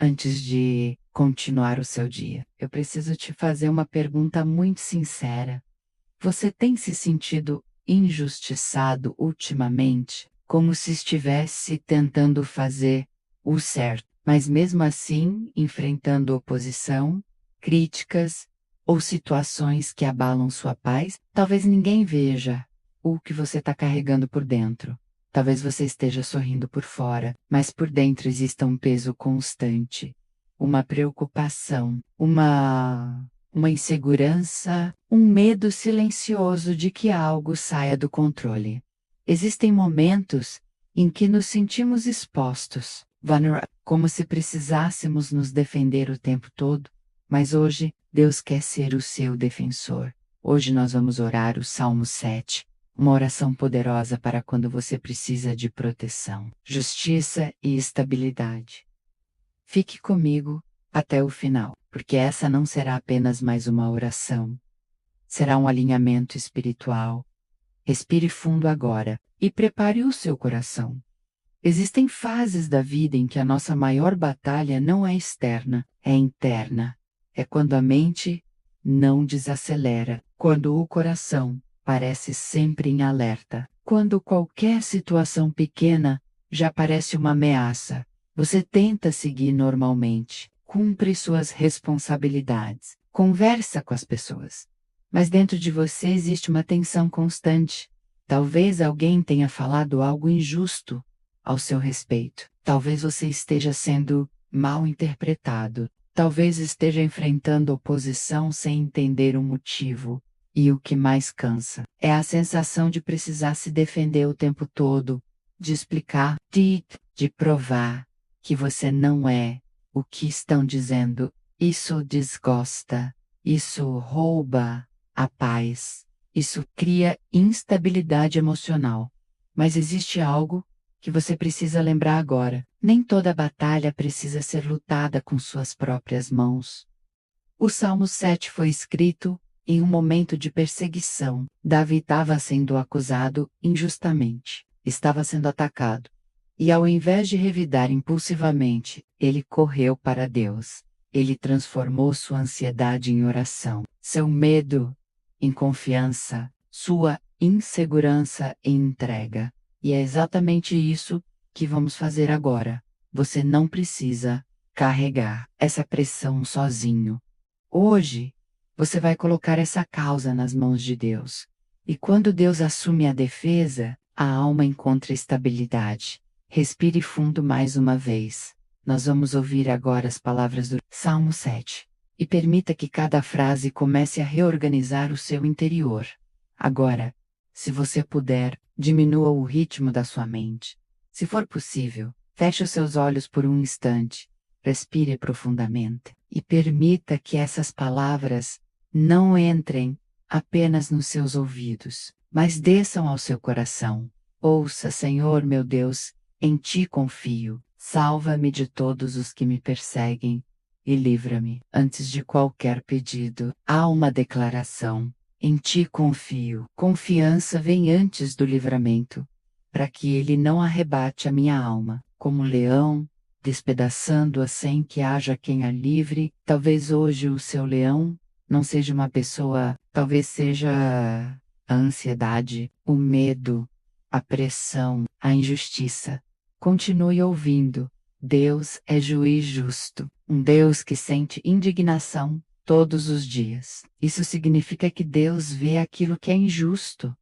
Antes de continuar o seu dia, eu preciso te fazer uma pergunta muito sincera. Você tem se sentido injustiçado ultimamente, como se estivesse tentando fazer o certo, mas mesmo assim enfrentando oposição, críticas ou situações que abalam sua paz? Talvez ninguém veja o que você está carregando por dentro. Talvez você esteja sorrindo por fora, mas por dentro exista um peso constante, uma preocupação, uma insegurança, um medo silencioso de que algo saia do controle. Existem momentos em que nos sentimos expostos, como se precisássemos nos defender o tempo todo, mas hoje Deus quer ser o seu defensor. Hoje nós vamos orar o Salmo 7, uma oração poderosa para quando você precisa de proteção, justiça e estabilidade. Fique comigo até o final, porque essa não será apenas mais uma oração. Será um alinhamento espiritual. Respire fundo agora e prepare o seu coração. Existem fases da vida em que a nossa maior batalha não é externa, é interna. É quando a mente não desacelera, quando o coração parece sempre em alerta, quando qualquer situação pequena já parece uma ameaça. Você tenta seguir normalmente, cumpre suas responsabilidades, conversa com as pessoas. Mas dentro de você existe uma tensão constante. Talvez alguém tenha falado algo injusto ao seu respeito. Talvez você esteja sendo mal interpretado. Talvez esteja enfrentando oposição sem entender o motivo. E o que mais cansa é a sensação de precisar se defender o tempo todo, de explicar, de provar que você não é o que estão dizendo. Isso desgosta, isso rouba a paz, isso cria instabilidade emocional. Mas existe algo que você precisa lembrar agora. Nem toda batalha precisa ser lutada com suas próprias mãos. O Salmo 7 foi escrito em um momento de perseguição. Davi estava sendo acusado injustamente, estava sendo atacado. E ao invés de revidar impulsivamente, ele correu para Deus. Ele transformou sua ansiedade em oração, seu medo em confiança, sua insegurança em entrega. E é exatamente isso que vamos fazer agora. Você não precisa carregar essa pressão sozinho. Hoje, você vai colocar essa causa nas mãos de Deus. E quando Deus assume a defesa, a alma encontra estabilidade. Respire fundo mais uma vez. Nós vamos ouvir agora as palavras do Salmo 7. E permita que cada frase comece a reorganizar o seu interior. Agora, se você puder, diminua o ritmo da sua mente. Se for possível, feche os seus olhos por um instante. Respire profundamente e permita que essas palavras não entrem apenas nos seus ouvidos, mas desçam ao seu coração. Ouça, Senhor meu Deus, em ti confio. Salva-me de todos os que me perseguem e livra-me. Antes de qualquer pedido, há uma declaração. Em ti confio. Confiança vem antes do livramento, para que ele não arrebate a minha alma, como um leão, despedaçando-a sem que haja quem a livre. Talvez hoje o seu leão não seja uma pessoa, talvez seja a ansiedade, o medo, a pressão, a injustiça. Continue ouvindo. Deus é juiz justo, um Deus que sente indignação todos os dias. Isso significa que Deus vê aquilo que é injusto.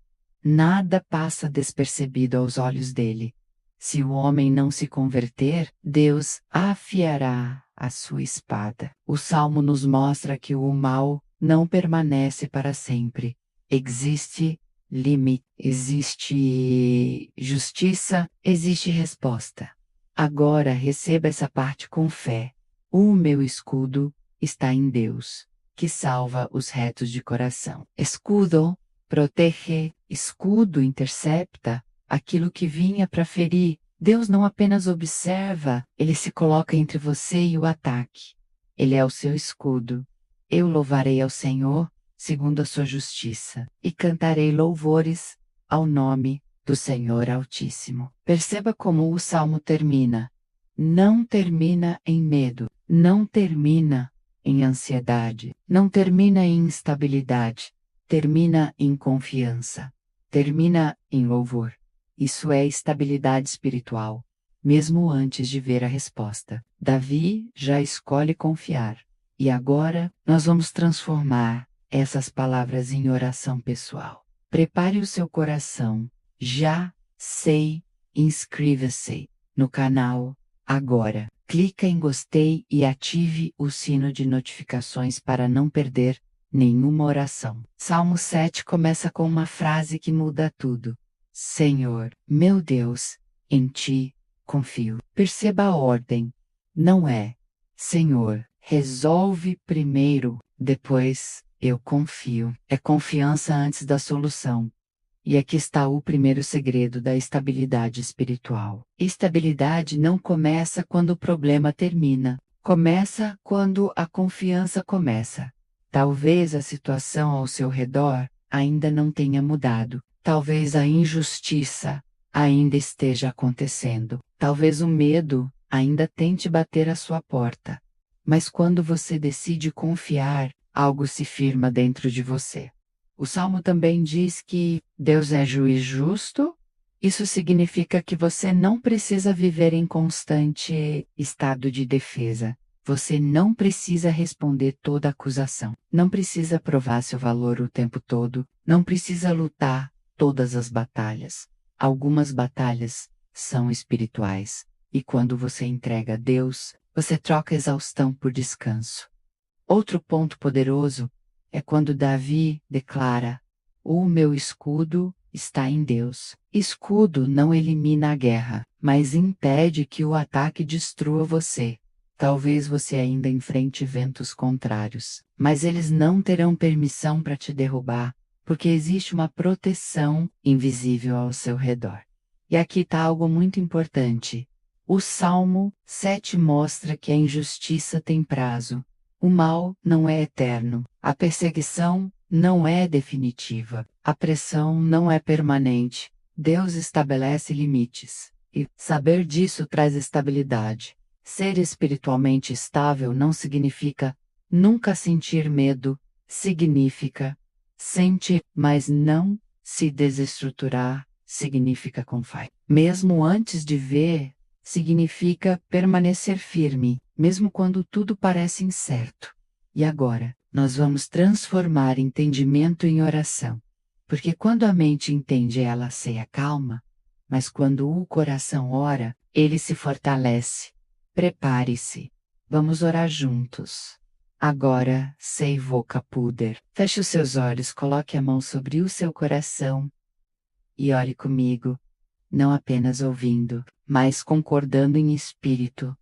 Nada passa despercebido aos olhos dele. Se o homem não se converter, Deus afiará a sua espada. O Salmo nos mostra que o mal não permanece para sempre. Existe limite, existe justiça, existe resposta. Agora receba essa parte com fé. O meu escudo está em Deus, que salva os retos de coração. Escudo protege, escudo intercepta aquilo que vinha para ferir. Deus não apenas observa, ele se coloca entre você e o ataque. Ele é o seu escudo. Eu louvarei ao Senhor, segundo a sua justiça, e cantarei louvores ao nome do Senhor Altíssimo. Perceba como o salmo termina. não termina em medo, não termina em ansiedade, não termina em instabilidade, termina em confiança, termina em louvor. Isso é estabilidade espiritual, mesmo antes de ver a resposta. Davi já escolhe confiar. E agora nós vamos transformar essas palavras em oração pessoal. Prepare o seu coração. Já sei, inscreva-se no canal agora. Clica em gostei e ative o sino de notificações para não perder nenhuma oração. Salmo 7 começa com uma frase que muda tudo. Senhor, meu Deus, em ti confio. Perceba a ordem. Não é, Senhor, resolve primeiro, depois eu confio. É confiança antes da solução. E aqui está o primeiro segredo da estabilidade espiritual. Estabilidade não começa quando o problema termina. Começa quando a confiança começa. Talvez a situação ao seu redor ainda não tenha mudado. Talvez a injustiça ainda esteja acontecendo. Talvez o medo ainda tente bater à sua porta. Mas quando você decide confiar, algo se firma dentro de você. O Salmo também diz que Deus é juiz justo. Isso significa que você não precisa viver em constante estado de defesa. Você não precisa responder toda acusação. Não precisa provar seu valor o tempo todo. Não precisa lutar todas as batalhas. Algumas batalhas são espirituais. E quando você entrega a Deus, você troca exaustão por descanso. Outro ponto poderoso é quando Davi declara: o meu escudo está em Deus. Escudo não elimina a guerra, mas impede que o ataque destrua você. Talvez você ainda enfrente ventos contrários, mas eles não terão permissão para te derrubar, porque existe uma proteção invisível ao seu redor. E aqui está algo muito importante. O Salmo 7 mostra que a injustiça tem prazo. O mal não é eterno. A perseguição não é definitiva. A pressão não é permanente. Deus estabelece limites. E saber disso traz estabilidade. Ser espiritualmente estável não significa nunca sentir medo. Significa sentir, mas não se desestruturar. Significa confiar. Mesmo antes de ver, significa permanecer firme, mesmo quando tudo parece incerto. E agora, nós vamos transformar entendimento em oração. Porque quando a mente entende, ela se acalma, mas quando o coração ora, ele se fortalece. Prepare-se. Vamos orar juntos. Agora, sei voca puder. Feche os seus olhos, coloque a mão sobre o seu coração e ore comigo, não apenas ouvindo, mas concordando em espírito.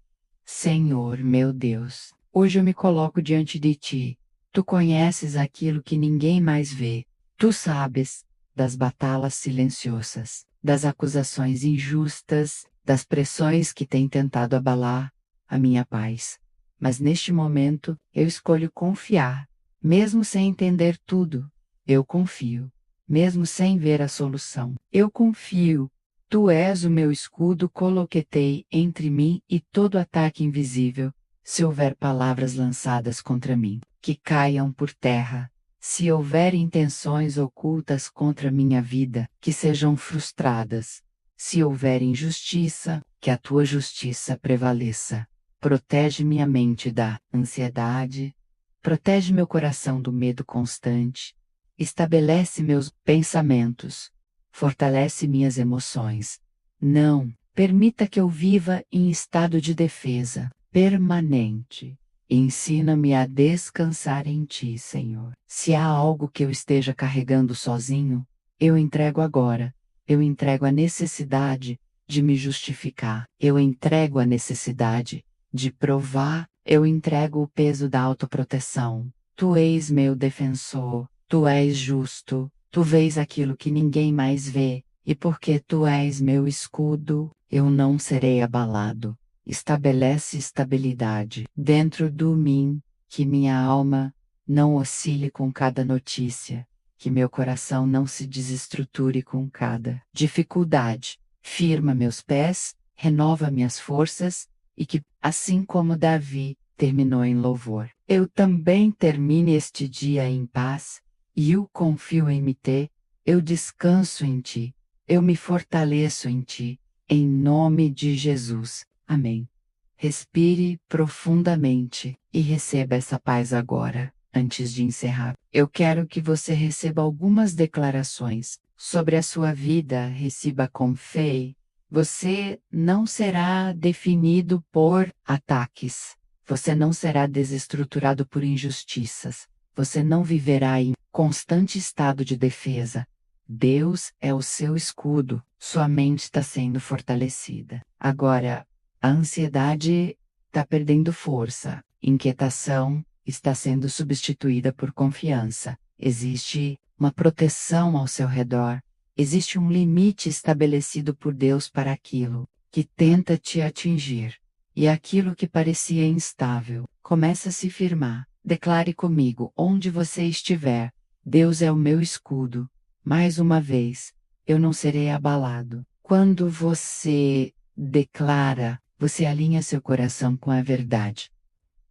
Senhor, meu Deus, hoje eu me coloco diante de ti. Tu conheces aquilo que ninguém mais vê. Tu sabes das batalhas silenciosas, das acusações injustas, das pressões que têm tentado abalar a minha paz. Mas neste momento eu escolho confiar, mesmo sem entender tudo. Eu confio, mesmo sem ver a solução. Eu confio. Tu és o meu escudo, coloquei entre mim e todo ataque invisível. Se houver palavras lançadas contra mim, que caiam por terra. Se houver intenções ocultas contra minha vida, que sejam frustradas. Se houver injustiça, que a tua justiça prevaleça. Protege minha mente da ansiedade. Protege meu coração do medo constante. Estabelece meus pensamentos. Fortalece minhas emoções. Não permita que eu viva em estado de defesa permanente. Ensina-me a descansar em ti, Senhor. Se há algo que eu esteja carregando sozinho, eu entrego agora. Eu entrego a necessidade de me justificar. Eu entrego a necessidade de provar. Eu entrego o peso da autoproteção. Tu és meu defensor. Tu és justo. Tu vês aquilo que ninguém mais vê, e porque tu és meu escudo, eu não serei abalado. Estabelece estabilidade dentro de mim, que minha alma não oscile com cada notícia, que meu coração não se desestruture com cada dificuldade. Firma meus pés, renova minhas forças, e que, assim como Davi terminou em louvor, eu também termine este dia em paz, e eu confio em ti, eu descanso em ti, eu me fortaleço em ti, em nome de Jesus. Amém. Respire profundamente e receba essa paz agora. Antes de encerrar, eu quero que você receba algumas declarações sobre a sua vida. Receba com fé. Você não será definido por ataques. Você não será desestruturado por injustiças. Você não viverá em constante estado de defesa. Deus é o seu escudo. Sua mente está sendo fortalecida. Agora, a ansiedade está perdendo força. Inquietação está sendo substituída por confiança. Existe uma proteção ao seu redor. Existe um limite estabelecido por Deus para aquilo que tenta te atingir. E aquilo que parecia instável começa a se firmar. Declare comigo, onde você estiver: Deus é o meu escudo. Mais uma vez, eu não serei abalado. Quando você declara, você alinha seu coração com a verdade.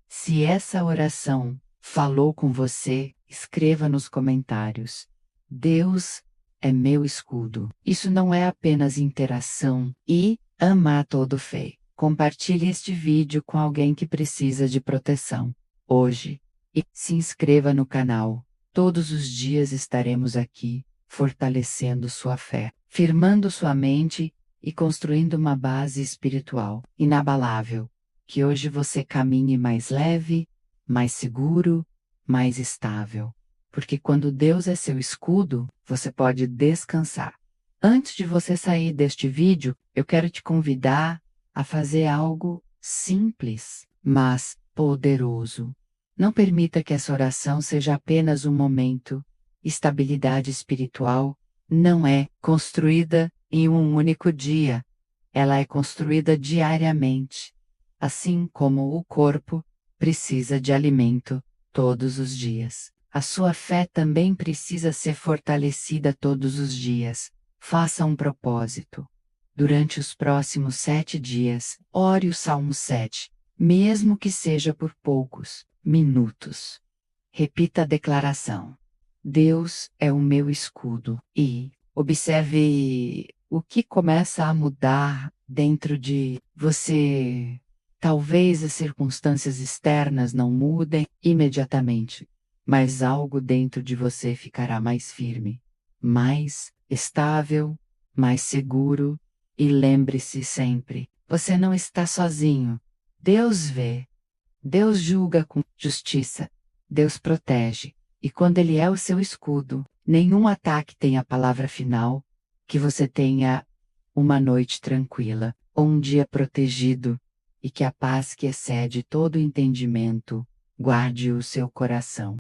Se essa oração falou com você, escreva nos comentários: Deus é meu escudo. Isso não é apenas interação e ama a todo fé. Compartilhe este vídeo com alguém que precisa de proteção hoje e se inscreva no canal. Todos os dias estaremos aqui, fortalecendo sua fé, firmando sua mente e construindo uma base espiritual inabalável. Que hoje você caminhe mais leve, mais seguro, mais estável. Porque quando Deus é seu escudo, você pode descansar. Antes de você sair deste vídeo, eu quero te convidar a fazer algo simples, mas poderoso. Não permita que essa oração seja apenas um momento. Estabilidade espiritual não é construída em um único dia. Ela é construída diariamente. Assim como o corpo precisa de alimento todos os dias, a sua fé também precisa ser fortalecida todos os dias. Faça um propósito. Durante os próximos 7 dias, ore o Salmo 7, mesmo que seja por poucos minutos. Repita a declaração: Deus é o meu escudo. E observe o que começa a mudar dentro de você. Talvez as circunstâncias externas não mudem imediatamente, mas algo dentro de você ficará mais firme, mais estável, mais seguro. E lembre-se sempre: você não está sozinho. Deus vê, Deus julga com justiça, Deus protege. E quando Ele é o seu escudo, nenhum ataque tem a palavra final. Que você tenha uma noite tranquila, ou um dia protegido, e que a paz que excede todo entendimento guarde o seu coração.